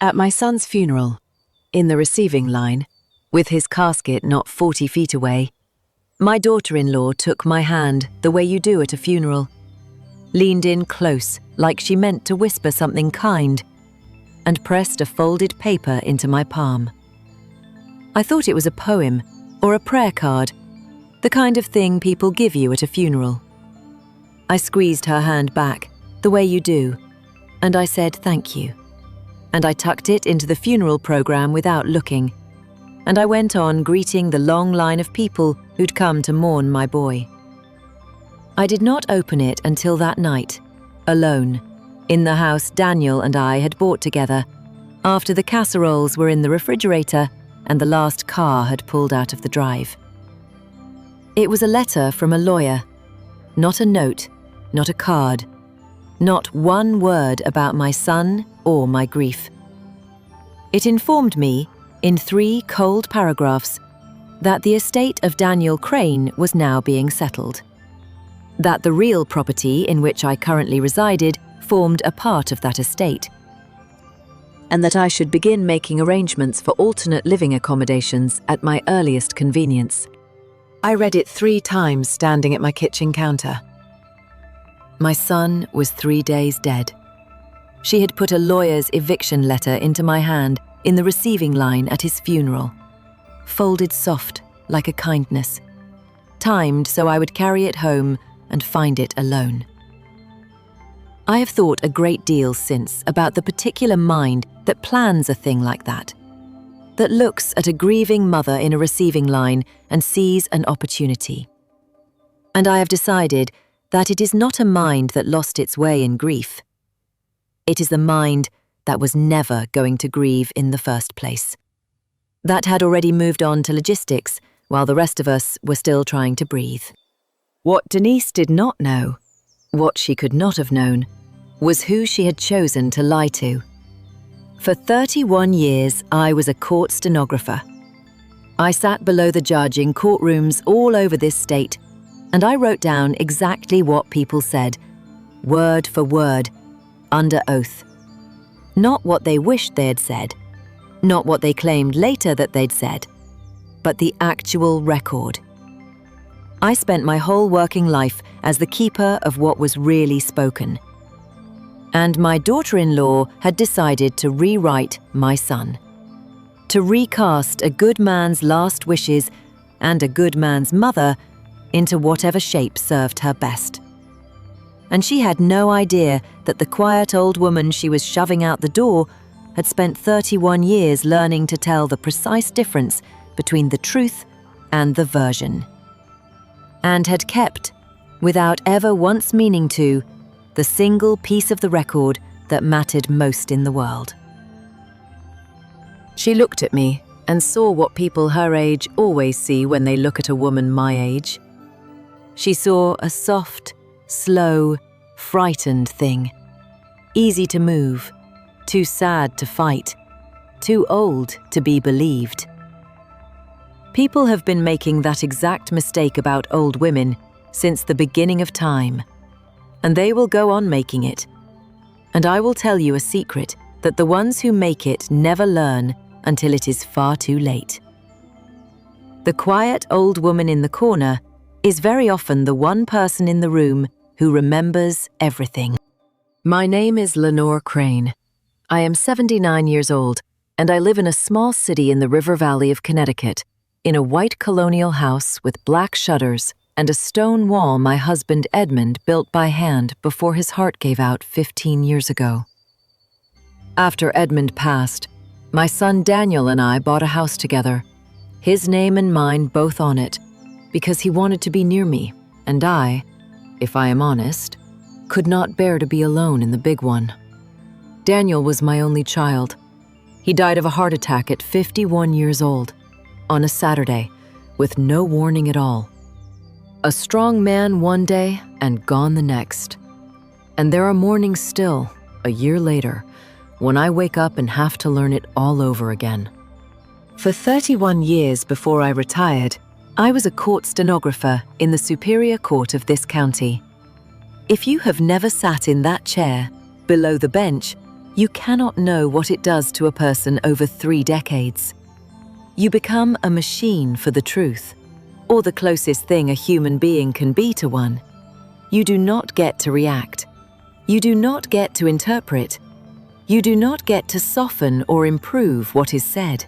At my son's funeral, in the receiving line, with his casket not 40 feet away, my daughter-in-law took my hand the way you do at a funeral, leaned in close like she meant to whisper something kind, and pressed a folded paper into my palm. I thought it was a poem or a prayer card, the kind of thing people give you at a funeral. I squeezed her hand back, the way you do, and I said thank you. And I tucked it into the funeral program without looking, and I went on greeting the long line of people who'd come to mourn my boy. I did not open it until that night, alone, in the house Daniel and I had bought together, after the casseroles were in the refrigerator and the last car had pulled out of the drive. It was a letter from a lawyer, not a note, not a card, not one word about my son or my grief. It informed me, in 3 cold paragraphs, that the estate of Daniel Crane was now being settled, that the real property in which I currently resided formed a part of that estate, and that I should begin making arrangements for alternate living accommodations at my earliest convenience. I read it 3 times standing at my kitchen counter. My son was 3 days dead. She had put a lawyer's eviction letter into my hand in the receiving line at his funeral, folded soft like a kindness, timed so I would carry it home and find it alone. I have thought a great deal since about the particular mind that plans a thing like that looks at a grieving mother in a receiving line and sees an opportunity. And I have decided that it is not a mind that lost its way in grief. It is the mind that was never going to grieve in the first place. That had already moved on to logistics while the rest of us were still trying to breathe. What Denise did not know, what she could not have known, was who she had chosen to lie to. For 31 years, I was a court stenographer. I sat below the judge in courtrooms all over this state, and I wrote down exactly what people said, word for word, under oath. Not what they wished they had said, not what they claimed later that they'd said, but the actual record. I spent my whole working life as the keeper of what was really spoken. And my daughter-in-law had decided to rewrite my son, to recast a good man's last wishes and a good man's mother into whatever shape served her best. And she had no idea that the quiet old woman she was shoving out the door had spent 31 years learning to tell the precise difference between the truth and the version, and had kept, without ever once meaning to, the single piece of the record that mattered most in the world. She looked at me and saw what people her age always see when they look at a woman my age. She saw a soft, slow, frightened thing, easy to move, too sad to fight, too old to be believed. People have been making that exact mistake about old women since the beginning of time, and they will go on making it. And I will tell you a secret that the ones who make it never learn until it is far too late. The quiet old woman in the corner is very often the one person in the room who remembers everything. My name is Lenore Crane. I am 79 years old, and I live in a small city in the River Valley of Connecticut, in a white colonial house with black shutters and a stone wall my husband Edmund built by hand before his heart gave out 15 years ago. After Edmund passed, my son Daniel and I bought a house together, his name and mine both on it, because he wanted to be near me, and I, if I am honest, could not bear to be alone in the big one. Daniel was my only child. He died of a heart attack at 51 years old, on a Saturday, with no warning at all. A strong man one day and gone the next. And there are mornings still, a year later, when I wake up and have to learn it all over again. For 31 years before I retired, I was a court stenographer in the Superior Court of this county. If you have never sat in that chair, below the bench, You cannot know what it does to a person over 3 decades. You become a machine for the truth, or the closest thing a human being can be to one. You do not get to react. You do not get to interpret. You do not get to soften or improve what is said.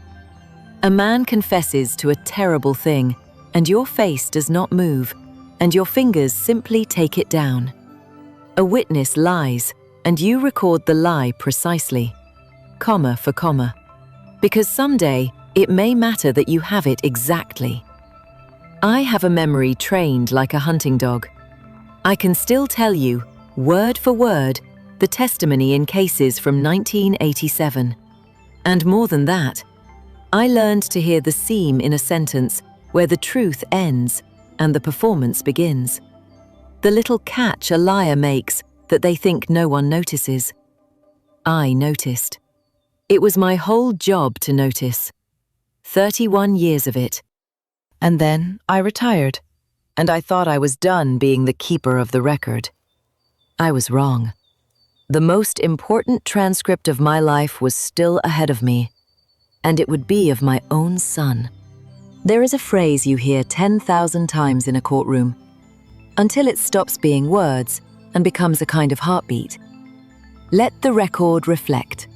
A man confesses to a terrible thing, and your face does not move, and your fingers simply take it down. A witness lies, and you record the lie precisely, comma for comma, because someday it may matter that you have it exactly. I have a memory trained like a hunting dog. I can still tell you, word for word, the testimony in cases from 1987. And more than that, I learned to hear the seam in a sentence where the truth ends and the performance begins. The little catch a liar makes that they think no one notices. I noticed. It was my whole job to notice. 31 years of it. And then I retired, and I thought I was done being the keeper of the record. I was wrong. The most important transcript of my life was still ahead of me, and it would be of my own son. There is a phrase you hear 10,000 times in a courtroom, until it stops being words and becomes a kind of heartbeat. Let the record reflect.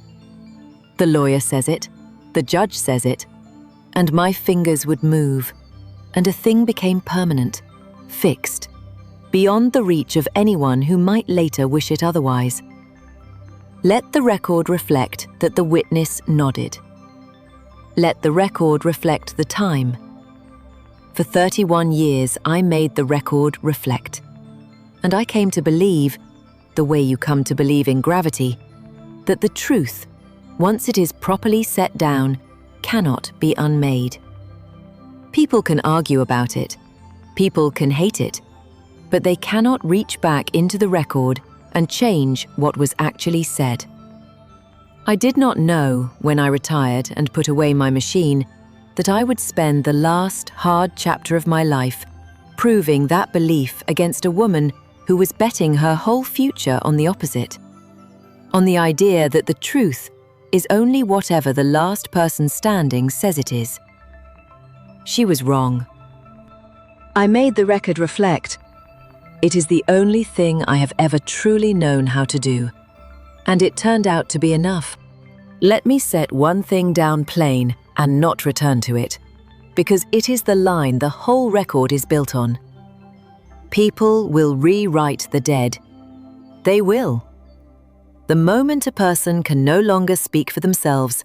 The lawyer says it, the judge says it, and my fingers would move, and a thing became permanent, fixed, beyond the reach of anyone who might later wish it otherwise. Let the record reflect that the witness nodded. Let the record reflect the time. For 31 years, I made the record reflect. And I came to believe, the way you come to believe in gravity, that the truth, once it is properly set down, cannot be unmade. People can argue about it, people can hate it, but they cannot reach back into the record and change what was actually said. I did not know, when I retired and put away my machine, that I would spend the last hard chapter of my life proving that belief against a woman who was betting her whole future on the opposite, on the idea that the truth is only whatever the last person standing says it is. She was wrong. I made the record reflect. It is the only thing I have ever truly known how to do, and it turned out to be enough. Let me set one thing down plain and not return to it, because it is the line the whole record is built on. People will rewrite the dead. They will. The moment a person can no longer speak for themselves,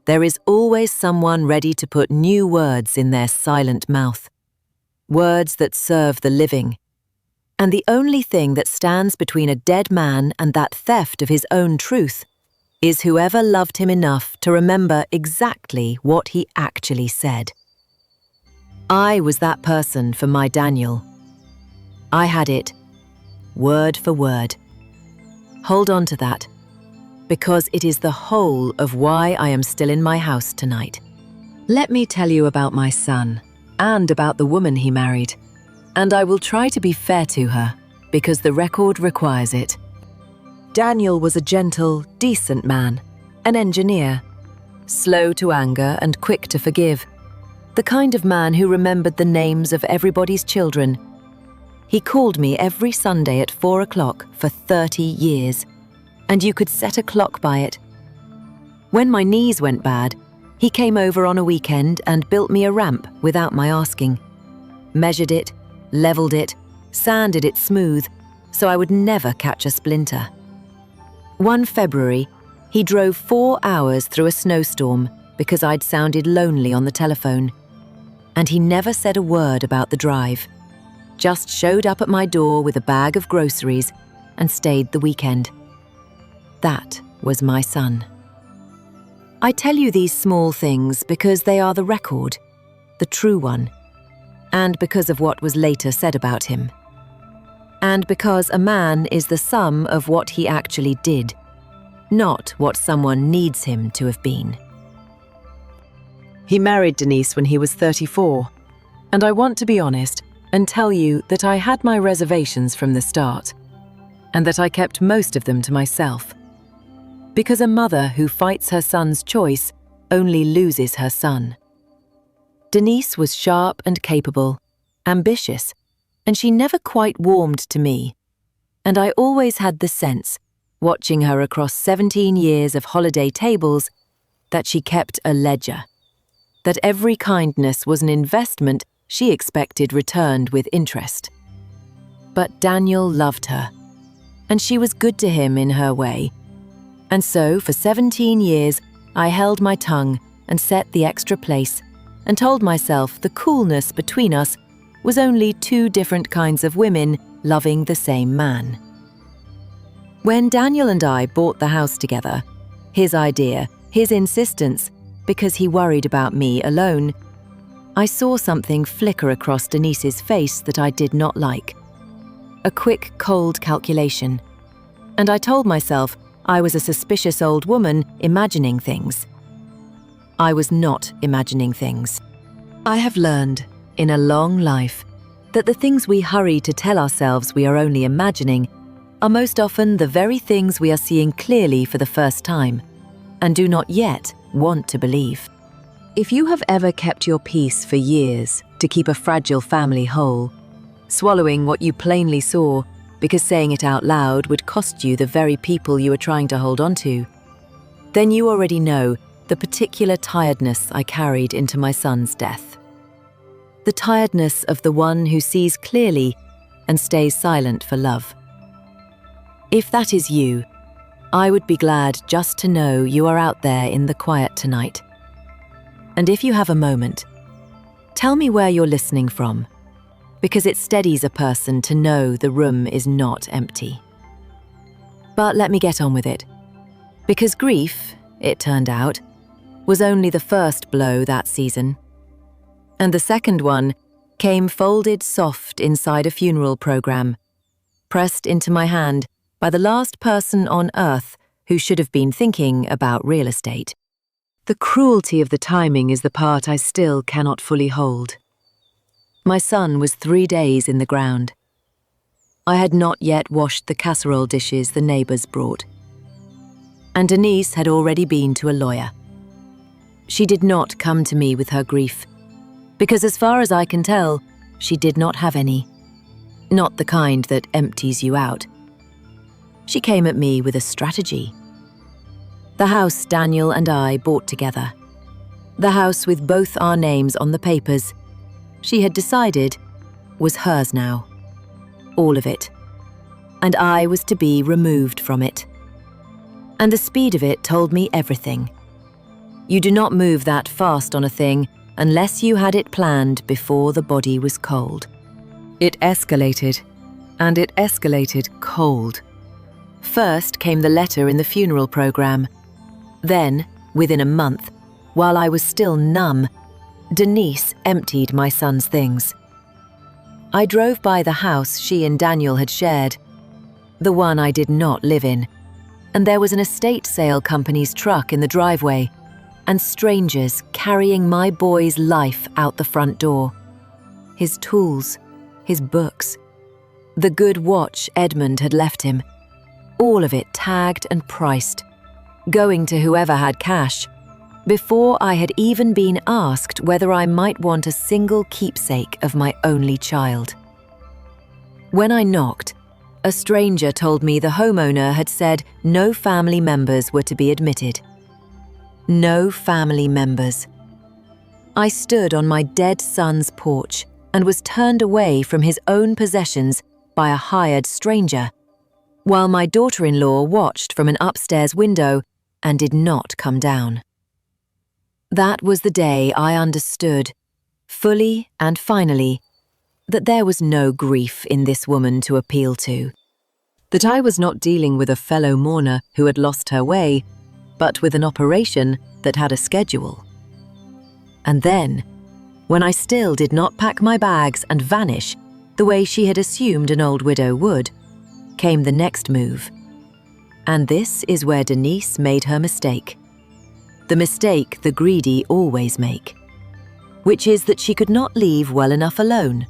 there is always someone ready to put new words in their silent mouth, words that serve the living. And the only thing that stands between a dead man and that theft of his own truth is whoever loved him enough to remember exactly what he actually said. I was that person for my Daniel. I had it, word for word. Hold on to that, because it is the whole of why I am still in my house tonight. Let me tell you about my son, and about the woman he married. And I will try to be fair to her, because the record requires it. Daniel was a gentle, decent man, an engineer, slow to anger and quick to forgive, the kind of man who remembered the names of everybody's children. He called me every Sunday at 4 o'clock for 30 years, and you could set a clock by it. When my knees went bad, he came over on a weekend and built me a ramp without my asking, measured it, leveled it, sanded it smooth, so I would never catch a splinter. One February, he drove 4 hours through a snowstorm because I'd sounded lonely on the telephone. And he never said a word about the drive, just showed up at my door with a bag of groceries and stayed the weekend. That was my son. I tell you these small things because they are the record, the true one, and because of what was later said about him. And because a man is the sum of what he actually did, not what someone needs him to have been. He married Denise when he was 34, and I want to be honest and tell you that I had my reservations from the start, and that I kept most of them to myself. because a mother who fights her son's choice only loses her son. Denise was sharp and capable, ambitious, and she never quite warmed to me. And I always had the sense, watching her across 17 years of holiday tables, that she kept a ledger, that every kindness was an investment she expected returned with interest. But Daniel loved her, and she was good to him in her way. And so, for 17 years, I held my tongue and set the extra place, and told myself the coolness between us was only two different kinds of women loving the same man. When Daniel and I bought the house together, his idea, his insistence, because he worried about me alone, I saw something flicker across Denise's face that I did not like. A quick, cold calculation. And I told myself I was a suspicious old woman imagining things. I was not imagining things. I have learned, in a long life, that the things we hurry to tell ourselves we are only imagining are most often the very things we are seeing clearly for the first time, and do not yet want to believe. If you have ever kept your peace for years to keep a fragile family whole, swallowing what you plainly saw because saying it out loud would cost you the very people you were trying to hold on to, then you already know the particular tiredness I carried into my son's death. The tiredness of the one who sees clearly and stays silent for love. If that is you, I would be glad just to know you are out there in the quiet tonight. And if you have a moment, tell me where you're listening from, because it steadies a person to know the room is not empty. But let me get on with it, because grief, it turned out, was only the first blow that season. And the second one came folded soft inside a funeral program, pressed into my hand by the last person on earth who should have been thinking about real estate. The cruelty of the timing is the part I still cannot fully hold. My son was 3 days in the ground. I had not yet washed the casserole dishes the neighbours brought. And Denise had already been to a lawyer. She did not come to me with her grief, because as far as I can tell, she did not have any. Not the kind that empties you out. She came at me with a strategy. The house Daniel and I bought together. The house with both our names on the papers, she had decided, was hers now. All of it. And I was to be removed from it. And the speed of it told me everything. You do not move that fast on a thing unless you had it planned before the body was cold. It escalated, and it escalated cold. First came the letter in the funeral program. Then, within a month, while I was still numb, Denise emptied my son's things. I drove by the house she and Daniel had shared, the one I did not live in, and there was an estate sale company's truck in the driveway, and strangers carrying my boy's life out the front door. His tools, his books, the good watch Edmund had left him, all of it tagged and priced, going to whoever had cash, before I had even been asked whether I might want a single keepsake of my only child. When I knocked, a stranger told me the homeowner had said no family members were to be admitted. No family members. I stood on my dead son's porch and was turned away from his own possessions by a hired stranger, while my daughter-in-law watched from an upstairs window and did not come down. That was the day I understood, fully and finally, that there was no grief in this woman to appeal to, that I was not dealing with a fellow mourner who had lost her way, but with an operation that had a schedule. And then, when I still did not pack my bags and vanish the way she had assumed an old widow would, came the next move. And this is where Denise made her mistake. The mistake the greedy always make, which is that she could not leave well enough alone.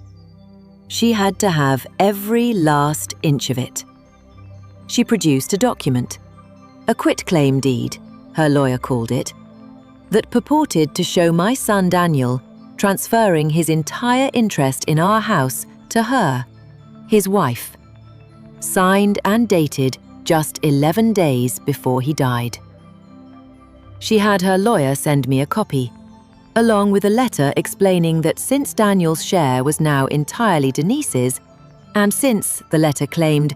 She had to have every last inch of it. She produced a document, a quitclaim deed, her lawyer called it, that purported to show my son Daniel transferring his entire interest in our house to her, his wife, signed and dated just 11 days before he died. She had her lawyer send me a copy, along with a letter explaining that since Daniel's share was now entirely Denise's, and since, the letter claimed,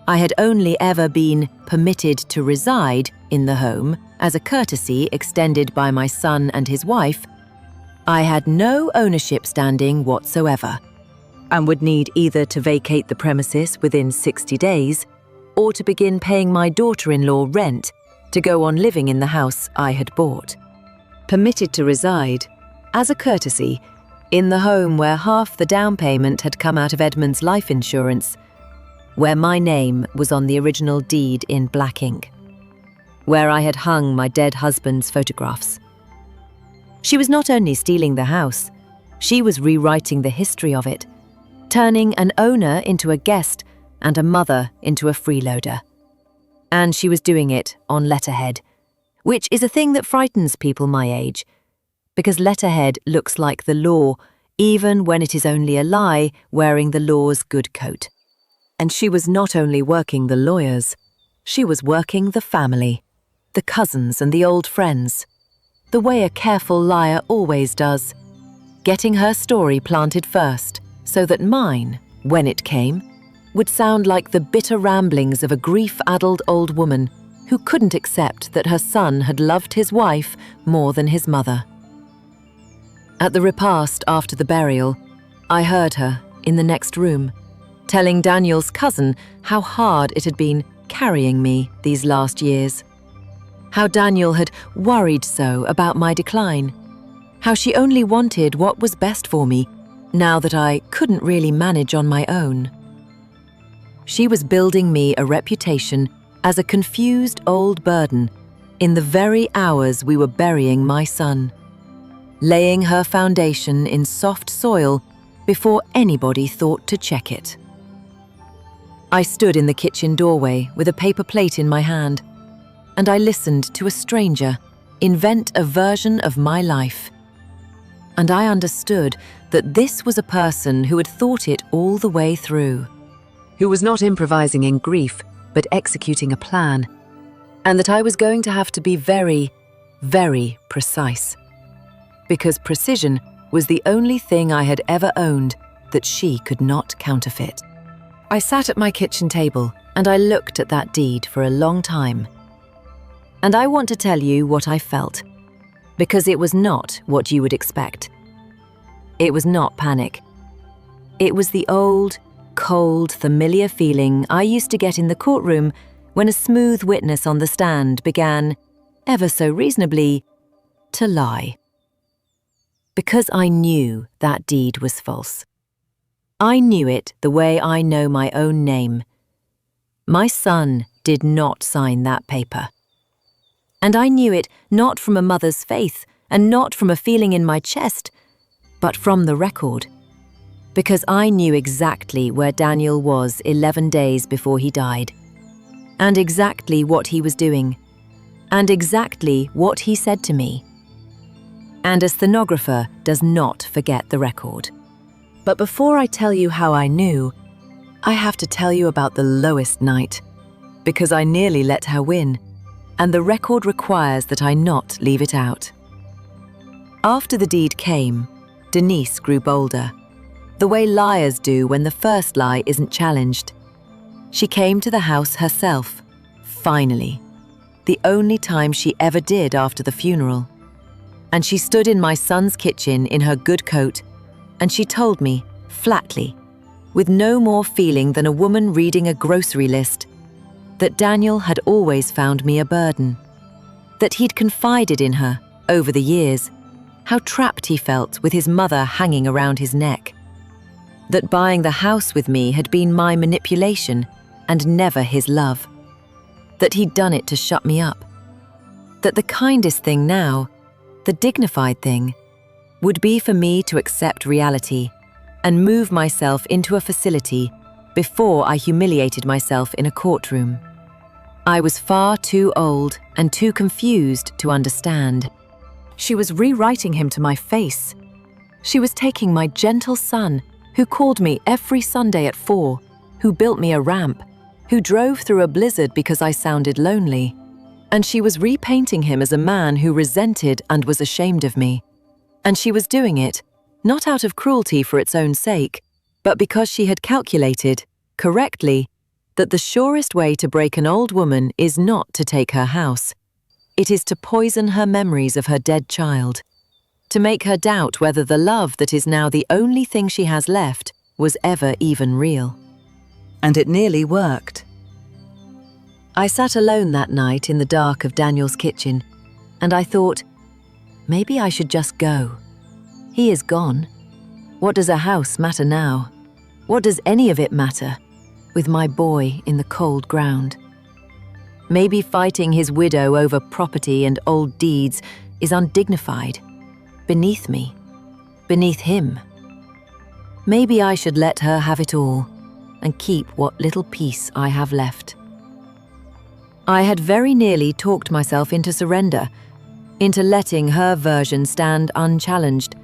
I had only ever been permitted to reside in the home as a courtesy extended by my son and his wife, I had no ownership standing whatsoever, and would need either to vacate the premises within 60 days or to begin paying my daughter-in-law rent to go on living in the house I had bought. Permitted to reside, as a courtesy, in the home where half the down payment had come out of Edmund's life insurance, where my name was on the original deed in black ink, where I had hung my dead husband's photographs. She was not only stealing the house, she was rewriting the history of it, turning an owner into a guest and a mother into a freeloader. And she was doing it on letterhead, which is a thing that frightens people my age, because letterhead looks like the law, even when it is only a lie wearing the law's good coat. And she was not only working the lawyers, she was working the family, the cousins and the old friends, the way a careful liar always does, getting her story planted first, so that mine, when it came, would sound like the bitter ramblings of a grief-addled old woman who couldn't accept that her son had loved his wife more than his mother. At the repast after the burial, I heard her, in the next room, telling Daniel's cousin how hard it had been carrying me these last years, how Daniel had worried so about my decline, how she only wanted what was best for me now that I couldn't really manage on my own. She was building me a reputation as a confused old burden in the very hours we were burying my son, laying her foundation in soft soil before anybody thought to check it. I stood in the kitchen doorway with a paper plate in my hand, and I listened to a stranger invent a version of my life. And I understood that this was a person who had thought it all the way through, who was not improvising in grief, but executing a plan, and that I was going to have to be very, very precise, because precision was the only thing I had ever owned that she could not counterfeit. I sat at my kitchen table and I looked at that deed for a long time. And I want to tell you what I felt, because it was not what you would expect. It was not panic. It was the old, cold, familiar feeling I used to get in the courtroom when a smooth witness on the stand began, ever so reasonably, to lie. Because I knew that deed was false. I knew it the way I know my own name. My son did not sign that paper. And I knew it not from a mother's faith and not from a feeling in my chest, but from the record. Because I knew exactly where Daniel was 11 days before he died, and exactly what he was doing, and exactly what he said to me. And a stenographer does not forget the record. But before I tell you how I knew, I have to tell you about the lowest night, because I nearly let her win, and the record requires that I not leave it out. After the deed came, Denise grew bolder, the way liars do when the first lie isn't challenged. She came to the house herself, finally, the only time she ever did after the funeral. And she stood in my son's kitchen in her good coat, and she told me, flatly, with no more feeling than a woman reading a grocery list, that Daniel had always found me a burden, that he'd confided in her, over the years, how trapped he felt with his mother hanging around his neck, that buying the house with me had been my manipulation and never his love, that he'd done it to shut me up, that the kindest thing now, the dignified thing, would be for me to accept reality and move myself into a facility before I humiliated myself in a courtroom. I was far too old and too confused to understand. She was rewriting him to my face. She was taking my gentle son, who called me every Sunday at 4, who built me a ramp, who drove through a blizzard because I sounded lonely, and she was repainting him as a man who resented and was ashamed of me. And she was doing it, not out of cruelty for its own sake, but because she had calculated, correctly, that the surest way to break an old woman is not to take her house. It is to poison her memories of her dead child, to make her doubt whether the love that is now the only thing she has left was ever even real. And it nearly worked. I sat alone that night in the dark of Daniel's kitchen, and I thought, maybe I should just go. He is gone. What does a house matter now? What does any of it matter, with my boy in the cold ground? Maybe fighting his widow over property and old deeds is undignified, beneath me, beneath him. Maybe I should let her have it all and keep what little peace I have left. I had very nearly talked myself into surrender, into letting her version stand unchallenged,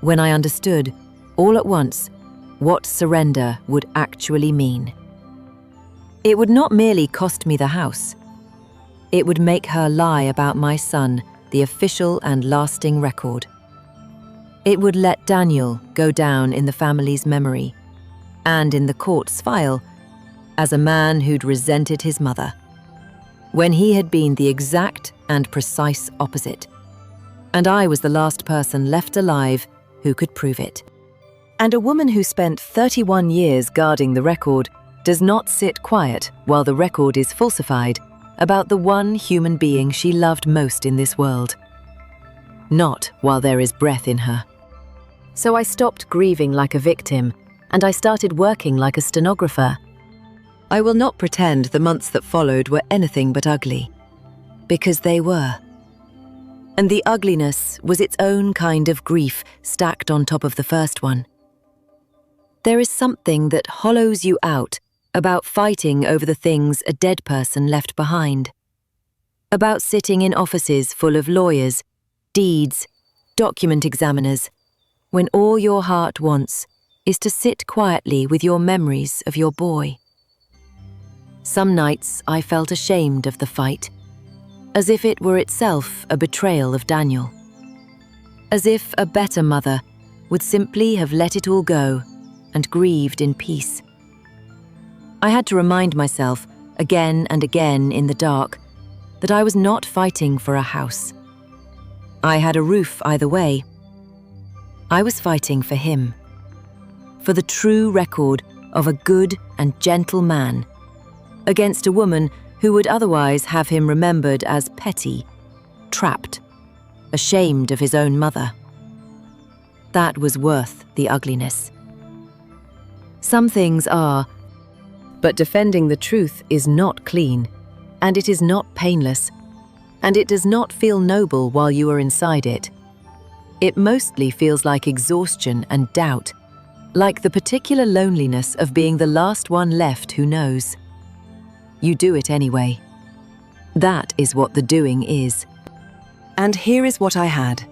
when I understood, all at once, what surrender would actually mean. It would not merely cost me the house. It would make her lie about my son the official and lasting record. It would let Daniel go down in the family's memory, and in the court's file, as a man who'd resented his mother, when he had been the exact and precise opposite. And I was the last person left alive who could prove it. And a woman who spent 31 years guarding the record does not sit quiet while the record is falsified about the one human being she loved most in this world. Not while there is breath in her. So I stopped grieving like a victim, and I started working like a stenographer. I will not pretend the months that followed were anything but ugly, because they were. And the ugliness was its own kind of grief stacked on top of the first one. There is something that hollows you out about fighting over the things a dead person left behind. About sitting in offices full of lawyers, deeds, document examiners, when all your heart wants is to sit quietly with your memories of your boy. Some nights I felt ashamed of the fight, as if it were itself a betrayal of Daniel. As if a better mother would simply have let it all go and grieved in peace. I had to remind myself, again and again in the dark, that I was not fighting for a house. I had a roof either way. I was fighting for him, for the true record of a good and gentle man, against a woman who would otherwise have him remembered as petty, trapped, ashamed of his own mother. That was worth the ugliness. Some things are, but defending the truth is not clean, and it is not painless, and it does not feel noble while you are inside it. It mostly feels like exhaustion and doubt, like the particular loneliness of being the last one left who knows. You do it anyway. That is what the doing is. And here is what I had.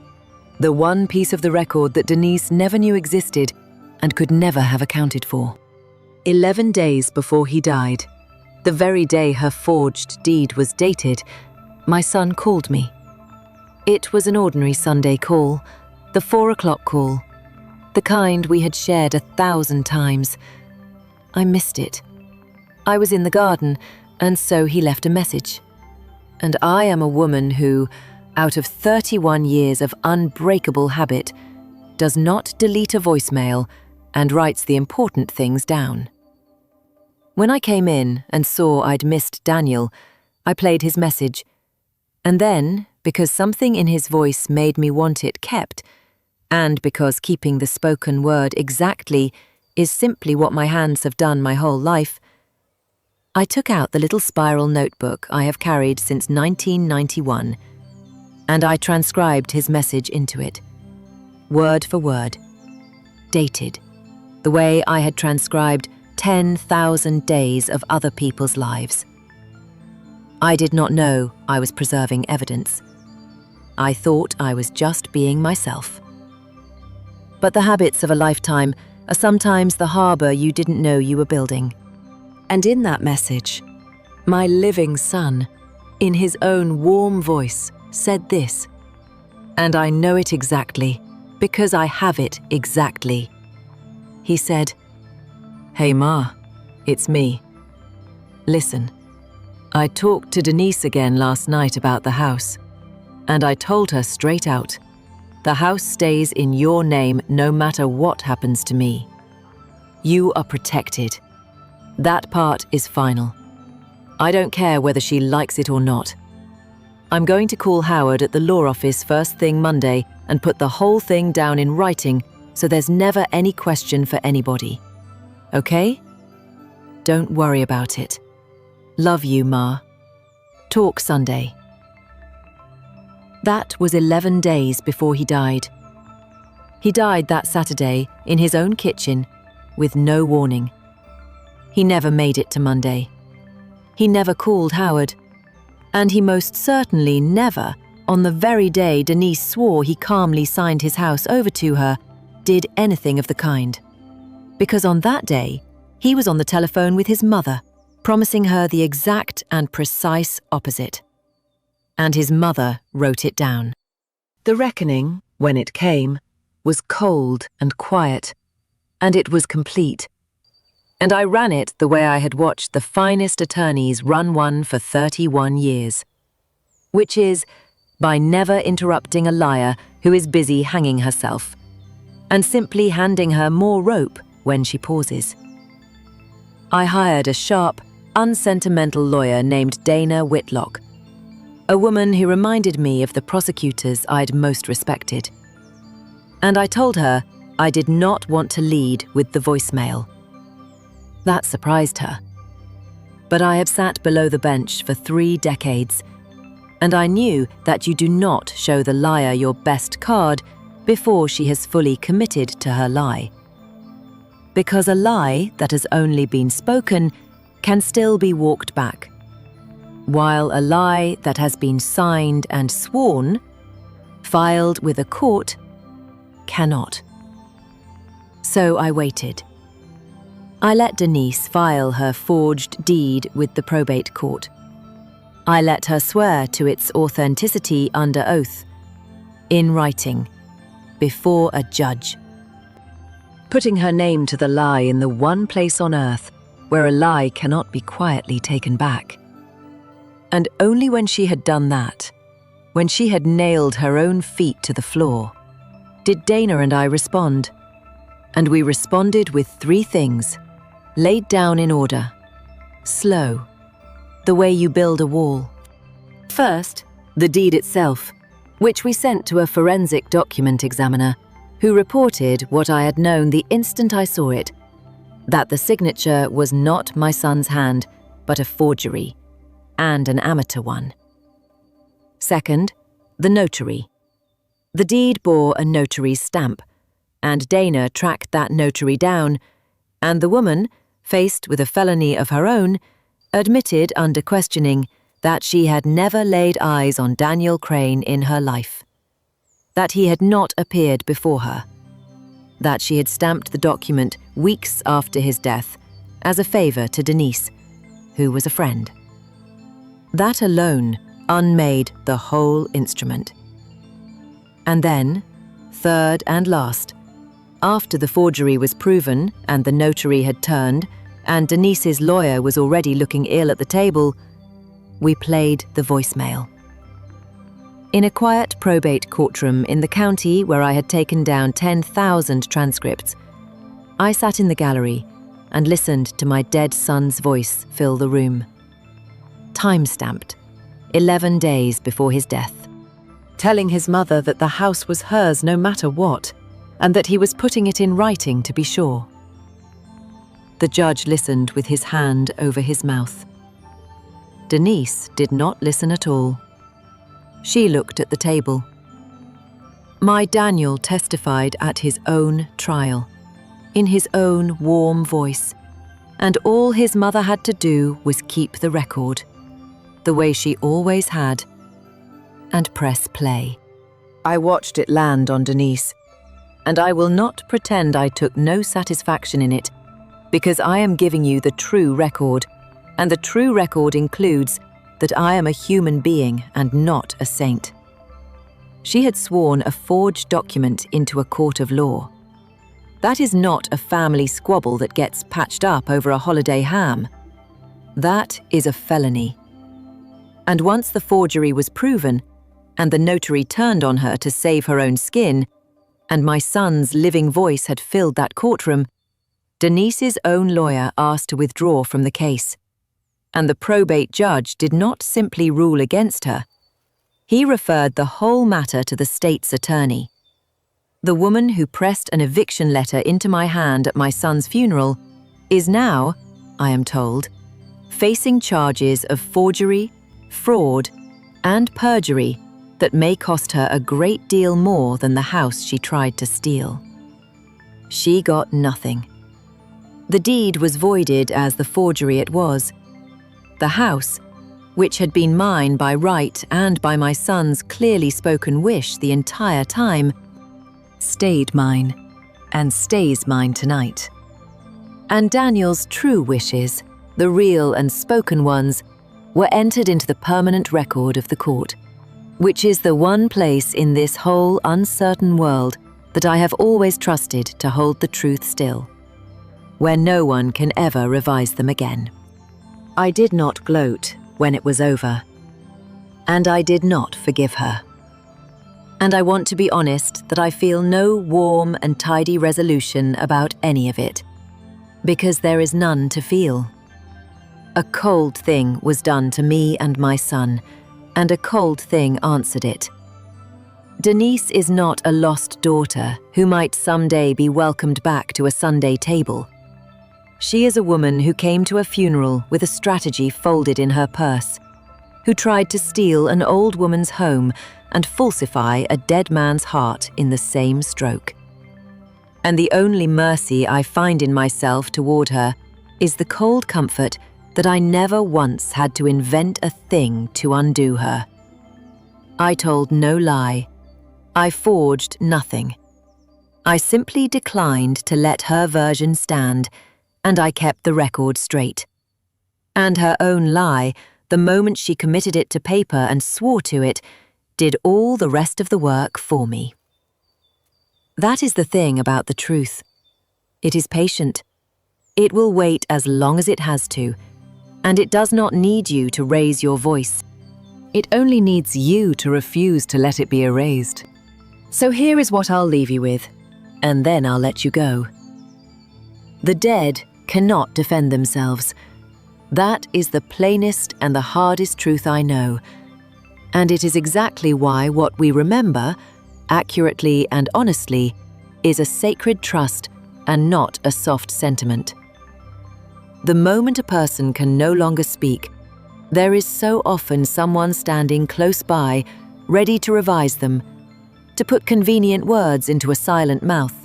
The one piece of the record that Denise never knew existed and could never have accounted for. 11 days before he died, the very day her forged deed was dated, my son called me. It was an ordinary Sunday call, the 4 o'clock call, the kind we had shared 1,000 times. I missed it. I was in the garden, and so he left a message. And I am a woman who, out of 31 years of unbreakable habit, does not delete a voicemail and writes the important things down. When I came in and saw I'd missed Daniel, I played his message. And then, because something in his voice made me want it kept, and because keeping the spoken word exactly is simply what my hands have done my whole life, I took out the little spiral notebook I have carried since 1991, and I transcribed his message into it, word for word, dated, the way I had transcribed 10,000 days of other people's lives. I did not know I was preserving evidence. I thought I was just being myself. But the habits of a lifetime are sometimes the harbor you didn't know you were building. And in that message, my living son, in his own warm voice, said this, and I know it exactly, because I have it exactly. He said, "Hey Ma, it's me. Listen, I talked to Denise again last night about the house, and I told her straight out, the house stays in your name no matter what happens to me. You are protected. That part is final. I don't care whether she likes it or not. I'm going to call Howard at the law office first thing Monday and put the whole thing down in writing so there's never any question for anybody. Okay? Don't worry about it. Love you, Ma. Talk Sunday." That was 11 days before he died. He died that Saturday in his own kitchen with no warning. He never made it to Monday. He never called Howard. And he most certainly never, on the very day Denise swore he calmly signed his house over to her, did anything of the kind. Because on that day, he was on the telephone with his mother, promising her the exact and precise opposite. And his mother wrote it down. The reckoning, when it came, was cold and quiet, and it was complete. And I ran it the way I had watched the finest attorneys run one for 31 years. Which is, by never interrupting a liar who is busy hanging herself, and simply handing her more rope when she pauses. I hired a sharp, unsentimental lawyer named Dana Whitlock, a woman who reminded me of the prosecutors I'd most respected. And I told her I did not want to lead with the voicemail. That surprised her. But I have sat below the bench for 3 decades, and I knew that you do not show the liar your best card before she has fully committed to her lie. Because a lie that has only been spoken can still be walked back, while a lie that has been signed and sworn, filed with a court, cannot. So I waited. I let Denise file her forged deed with the probate court. I let her swear to its authenticity under oath, in writing, before a judge, putting her name to the lie in the one place on earth where a lie cannot be quietly taken back. And only when she had done that, when she had nailed her own feet to the floor, did Dana and I respond. And we responded with 3 things, laid down in order, slow, the way you build a wall. First, the deed itself, which we sent to a forensic document examiner, who reported what I had known the instant I saw it, that the signature was not my son's hand, but a forgery, and an amateur one. Second, the notary. The deed bore a notary's stamp, and Dana tracked that notary down, and the woman, faced with a felony of her own, admitted under questioning that she had never laid eyes on Daniel Crane in her life, that he had not appeared before her, that she had stamped the document weeks after his death as a favor to Denise, who was a friend. That alone unmade the whole instrument. And then, third and last, after the forgery was proven and the notary had turned, and Denise's lawyer was already looking ill at the table, we played the voicemail. In a quiet probate courtroom in the county where I had taken down 10,000 transcripts, I sat in the gallery and listened to my dead son's voice fill the room. Time-stamped, 11 days before his death, telling his mother that the house was hers no matter what, and that he was putting it in writing to be sure. The judge listened with his hand over his mouth. Denise did not listen at all. She looked at the table. My Daniel testified at his own trial, in his own warm voice, and all his mother had to do was keep the record the way she always had, and press play. I watched it land on Denise, and I will not pretend I took no satisfaction in it, because I am giving you the true record, and the true record includes that I am a human being and not a saint. She had sworn a forged document into a court of law. That is not a family squabble that gets patched up over a holiday ham. That is a felony. And once the forgery was proven, and the notary turned on her to save her own skin, and my son's living voice had filled that courtroom, Denise's own lawyer asked to withdraw from the case. And the probate judge did not simply rule against her. He referred the whole matter to the state's attorney. The woman who pressed an eviction letter into my hand at my son's funeral is now, I am told, facing charges of forgery, fraud, and perjury that may cost her a great deal more than the house she tried to steal. She got nothing. The deed was voided as the forgery it was. The house, which had been mine by right and by my son's clearly spoken wish the entire time, stayed mine and stays mine tonight. And Daniel's true wishes, the real and spoken ones, were entered into the permanent record of the court, which is the one place in this whole uncertain world that I have always trusted to hold the truth still, where no one can ever revise them again. I did not gloat when it was over, and I did not forgive her. And I want to be honest that I feel no warm and tidy resolution about any of it, because there is none to feel. A cold thing was done to me and my son, and a cold thing answered it. Denise is not a lost daughter who might someday be welcomed back to a Sunday table. She is a woman who came to a funeral with a strategy folded in her purse, who tried to steal an old woman's home and falsify a dead man's heart in the same stroke. And the only mercy I find in myself toward her is the cold comfort that I never once had to invent a thing to undo her. I told no lie. I forged nothing. I simply declined to let her version stand, and I kept the record straight. And her own lie, the moment she committed it to paper and swore to it, did all the rest of the work for me. That is the thing about the truth. It is patient. It will wait as long as it has to, and it does not need you to raise your voice. It only needs you to refuse to let it be erased. So here is what I'll leave you with, and then I'll let you go. The dead cannot defend themselves. That is the plainest and the hardest truth I know, and it is exactly why what we remember, accurately and honestly, is a sacred trust and not a soft sentiment. The moment a person can no longer speak, there is so often someone standing close by, ready to revise them, to put convenient words into a silent mouth,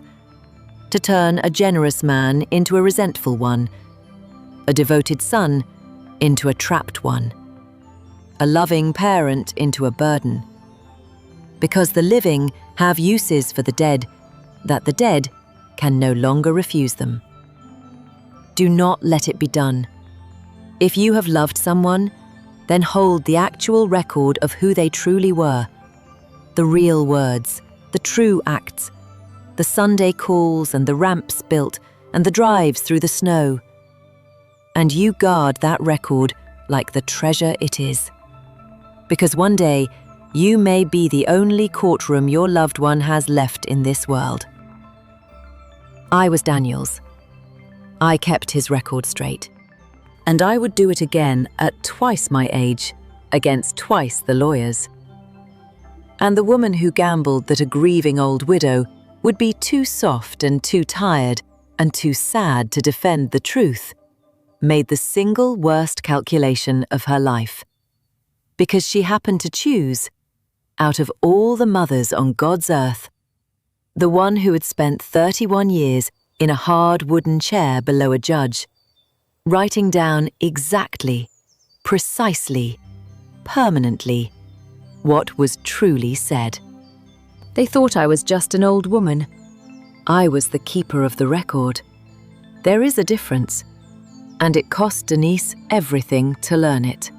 to turn a generous man into a resentful one, a devoted son into a trapped one, a loving parent into a burden. Because the living have uses for the dead, that the dead can no longer refuse them. Do not let it be done. If you have loved someone, then hold the actual record of who they truly were, the real words, the true acts, the Sunday calls and the ramps built and the drives through the snow. And you guard that record like the treasure it is. Because one day, you may be the only courtroom your loved one has left in this world. I was Daniel's. I kept his record straight. And I would do it again at twice my age, against twice the lawyers. And the woman who gambled that a grieving old widow would be too soft and too tired and too sad to defend the truth, made the single worst calculation of her life. Because she happened to choose, out of all the mothers on God's earth, the one who had spent 31 years in a hard wooden chair below a judge, writing down exactly, precisely, permanently what was truly said. They thought I was just an old woman. I was the keeper of the record. There is a difference, and it cost Denise everything to learn it.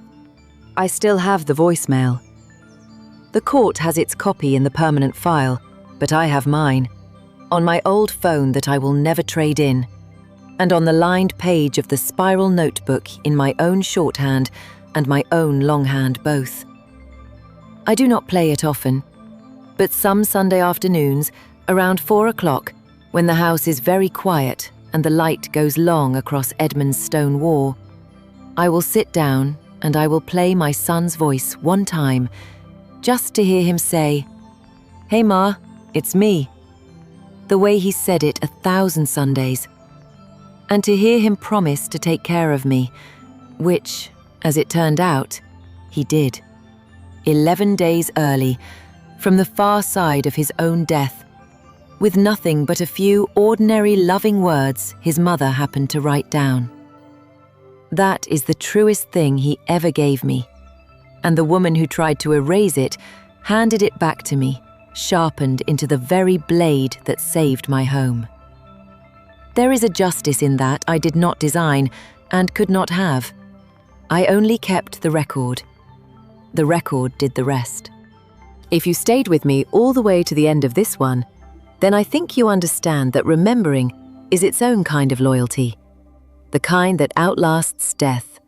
I still have the voicemail. The court has its copy in the permanent file, but I have mine, on my old phone that I will never trade in, and on the lined page of the spiral notebook in my own shorthand and my own longhand both. I do not play it often, but some Sunday afternoons, around 4 o'clock, when the house is very quiet and the light goes long across Edmund's stone wall, I will sit down and I will play my son's voice one time, just to hear him say, "Hey Ma, it's me," the way he said it 1,000 Sundays, and to hear him promise to take care of me, which, as it turned out, he did. 11 days early, from the far side of his own death, with nothing but a few ordinary loving words his mother happened to write down. That is the truest thing he ever gave me, and the woman who tried to erase it handed it back to me, sharpened into the very blade that saved my home. There is a justice in that I did not design and could not have. I only kept the record. The record did the rest. If you stayed with me all the way to the end of this one, then I think you understand that remembering is its own kind of loyalty, the kind that outlasts death.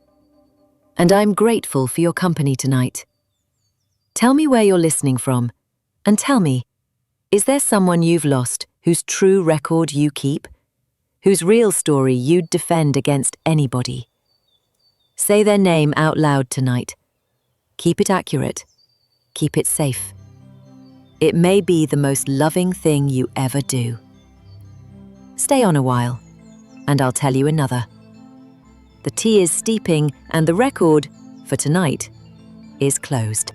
And I'm grateful for your company tonight. Tell me where you're listening from, and tell me, is there someone you've lost whose true record you keep, whose real story you'd defend against anybody? Say their name out loud tonight. Keep it accurate. Keep it safe. It may be the most loving thing you ever do. Stay on a while, and I'll tell you another. The tea is steeping, and the record, for tonight, is closed.